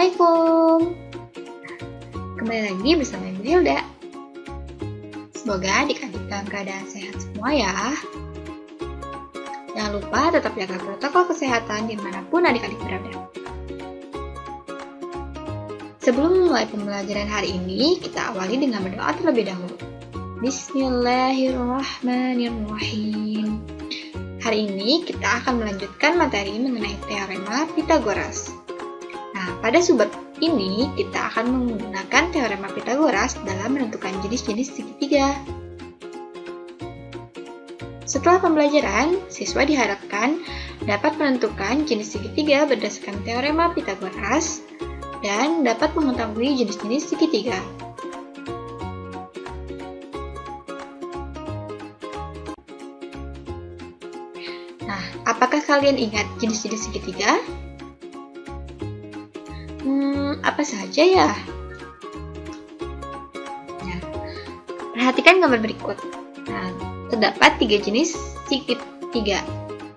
Assalamualaikum. Kembali lagi bersama Ibu Hilda. Semoga adik-adik dalam keadaan sehat semua ya. Jangan lupa tetap jaga protokol kesehatan dimanapun adik-adik berada. Sebelum memulai pembelajaran hari ini, kita awali dengan berdoa terlebih dahulu. Bismillahirrahmanirrahim. Hari ini kita akan melanjutkan materi mengenai teorema Pythagoras. Nah, pada subbab ini kita akan menggunakan teorema Pythagoras dalam menentukan jenis-jenis segitiga. Setelah pembelajaran, siswa diharapkan dapat menentukan jenis segitiga berdasarkan teorema Pythagoras dan dapat mengetahui jenis-jenis segitiga. Nah, apakah kalian ingat jenis-jenis segitiga? Apa saja ya? Nah, perhatikan gambar berikut. Nah, terdapat 3 jenis segitiga.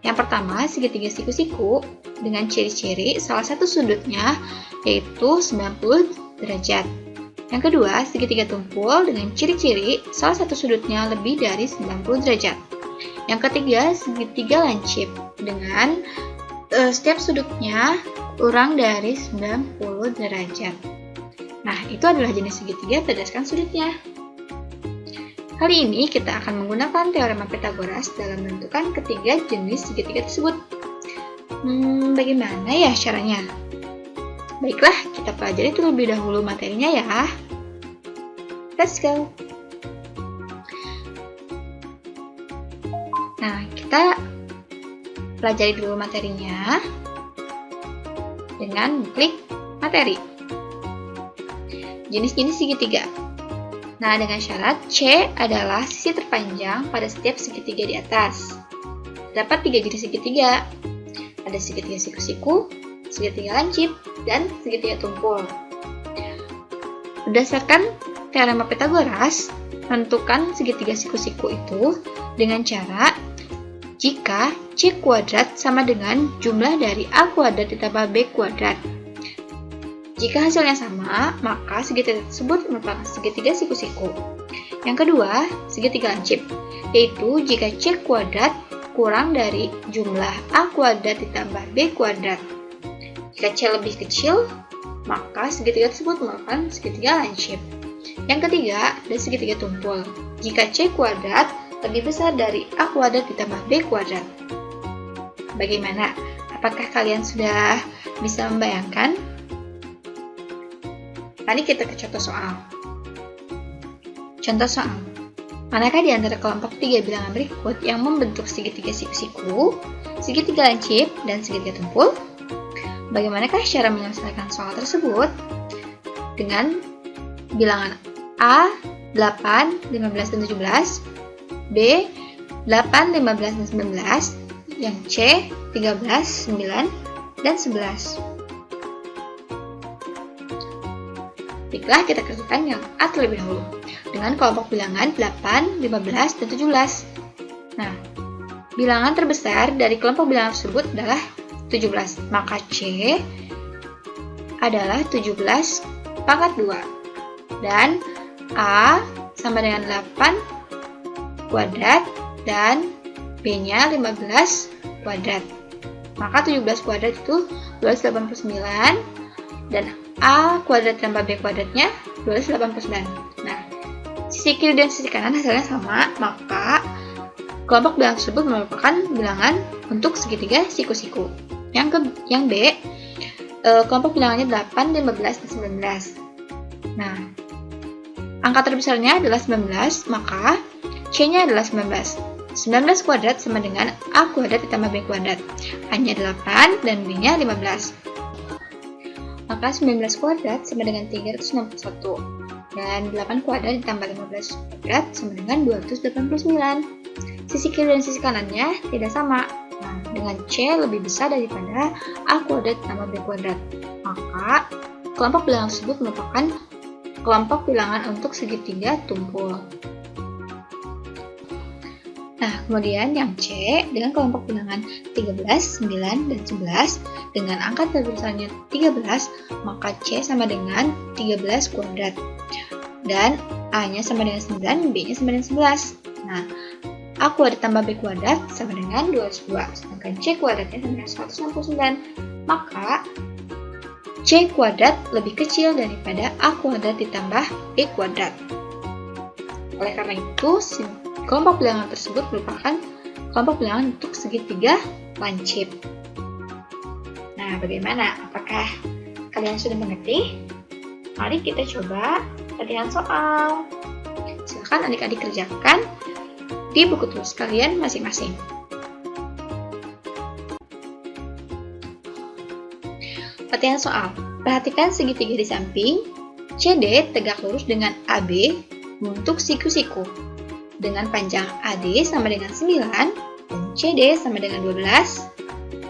Yang pertama, segitiga siku-siku dengan ciri-ciri salah satu sudutnya yaitu 90 derajat. Yang kedua, segitiga tumpul dengan ciri-ciri salah satu sudutnya lebih dari 90 derajat. Yang ketiga, segitiga lancip dengan setiap sudutnya kurang dari 90 derajat. Nah, itu adalah jenis segitiga berdasarkan sudutnya. Kali ini kita akan menggunakan teorema Pythagoras dalam menentukan ketiga jenis segitiga tersebut. Bagaimana ya caranya? Baiklah, kita pelajari terlebih dahulu materinya ya. Let's go! Nah, kita pelajari dulu materinya dengan klik materi. Jenis-jenis segitiga. Nah, dengan syarat C adalah sisi terpanjang pada setiap segitiga di atas. Terdapat 3 jenis segitiga. Ada segitiga siku-siku, segitiga lancip, dan segitiga tumpul. Berdasarkan teorema Pythagoras, menentukan segitiga siku-siku itu dengan cara jika C kuadrat sama dengan jumlah dari A kuadrat ditambah B kuadrat. Jika hasilnya sama, maka segitiga tersebut merupakan segitiga siku-siku. Yang kedua, segitiga lancip, yaitu jika C kuadrat kurang dari jumlah A kuadrat ditambah B kuadrat. Jika C lebih kecil, maka segitiga tersebut merupakan segitiga lancip. Yang ketiga, ada segitiga tumpul. Jika C kuadrat lebih besar dari A kuadrat ditambah B kuadrat. Bagaimana? Apakah kalian sudah bisa membayangkan? Mari kita ke contoh soal. Contoh soal. Manakah di antara kelompok 3 bilangan berikut yang membentuk segitiga siku-siku, segitiga lancip, dan segitiga tumpul? Bagaimanakah cara menyelesaikan soal tersebut? Dengan bilangan A, 8, 15, dan 17, B, 8, 15, dan 19, yang C, 13, 9, dan 11. Baiklah, kita kerjakan yang A terlebih dahulu dengan kelompok bilangan 8, 15, dan 17. Nah, bilangan terbesar dari kelompok bilangan tersebut adalah 17, maka C adalah 17 pangkat 2 dan A sama dengan 8 kuadrat dan B-nya 15 kuadrat. Maka 17 kuadrat itu 289 dan A kuadrat tambah B kuadratnya 289. Nah, sisi kiri dan sisi kanan hasilnya sama, maka kelompok bilangan tersebut merupakan bilangan untuk segitiga siku-siku. Yang B, kelompok bilangannya 8, 15, dan 19. Nah, angka terbesarnya adalah 19, maka C-nya adalah 19. 19 kuadrat sama dengan A kuadrat ditambah B kuadrat. A-nya 8 dan B-nya 15. Maka 19 kuadrat sama dengan 361. Dan 8 kuadrat ditambah 15 kuadrat sama dengan 289. Sisi kiri dan sisi kanannya tidak sama. Nah, dengan C lebih besar daripada A kuadrat ditambah B kuadrat. Maka kelompok bilangan tersebut merupakan kelompok bilangan untuk segitiga tumpul. Nah, kemudian yang C dengan kelompok bilangan 13, 9, dan 11 dengan angka terbesarnya 13, maka C sama dengan 13 kuadrat. Dan A-nya sama dengan 9, B-nya sama dengan 11. Nah, A kuadrat tambah B kuadrat sama dengan 202, sedangkan C kuadratnya sama dengan 169. Maka C kuadrat lebih kecil daripada A kuadrat ditambah B kuadrat. Oleh karena itu, kelompok bilangan tersebut merupakan kelompok bilangan untuk segitiga lancip. Nah, bagaimana? Apakah kalian sudah mengerti? Mari kita coba latihan soal. Silakan adik-adik kerjakan di buku tulis kalian masing-masing. Latihan soal. Perhatikan segitiga di samping. CD tegak lurus dengan AB untuk siku-siku. Dengan panjang AD sama dengan 9, dan CD sama dengan 12,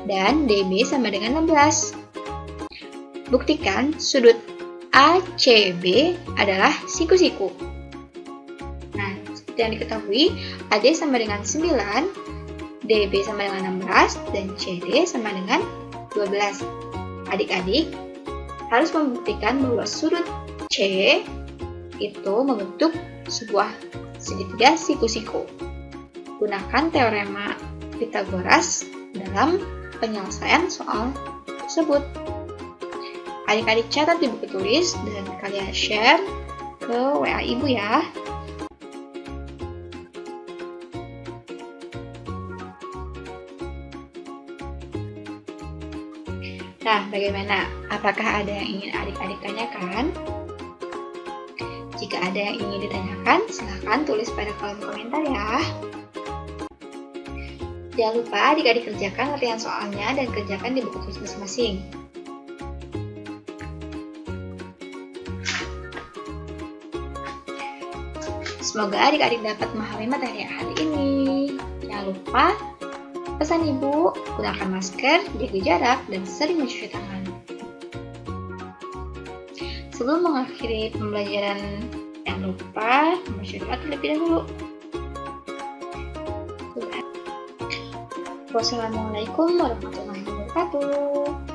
dan DB sama dengan 16. Buktikan sudut ACB adalah siku-siku. Nah, seperti yang diketahui, AD sama dengan 9, DB sama dengan 16, dan CD sama dengan 12. Adik-adik harus membuktikan bahwa sudut C itu membentuk sebuah segitiga siku-siku. Gunakan teorema Pythagoras dalam penyelesaian soal tersebut. Adik-adik catat di buku tulis dan kalian share ke WA ibu ya. Nah, bagaimana? Apakah ada yang ingin adik-adik tanyakan? Jika ada yang ingin ditanyakan, silahkan tulis pada kolom komentar ya. Jangan lupa adik-adik kerjakan latihan soalnya dan kerjakan di buku tulis masing-masing. Semoga adik-adik dapat memahami materi hari ini. Jangan lupa pesan ibu, gunakan masker, jaga jarak, dan sering mencuci tangan. Sebelum mengakhiri pembelajaran, jangan lupa membaca doa terlebih dahulu. Wassalamualaikum warahmatullahi wabarakatuh.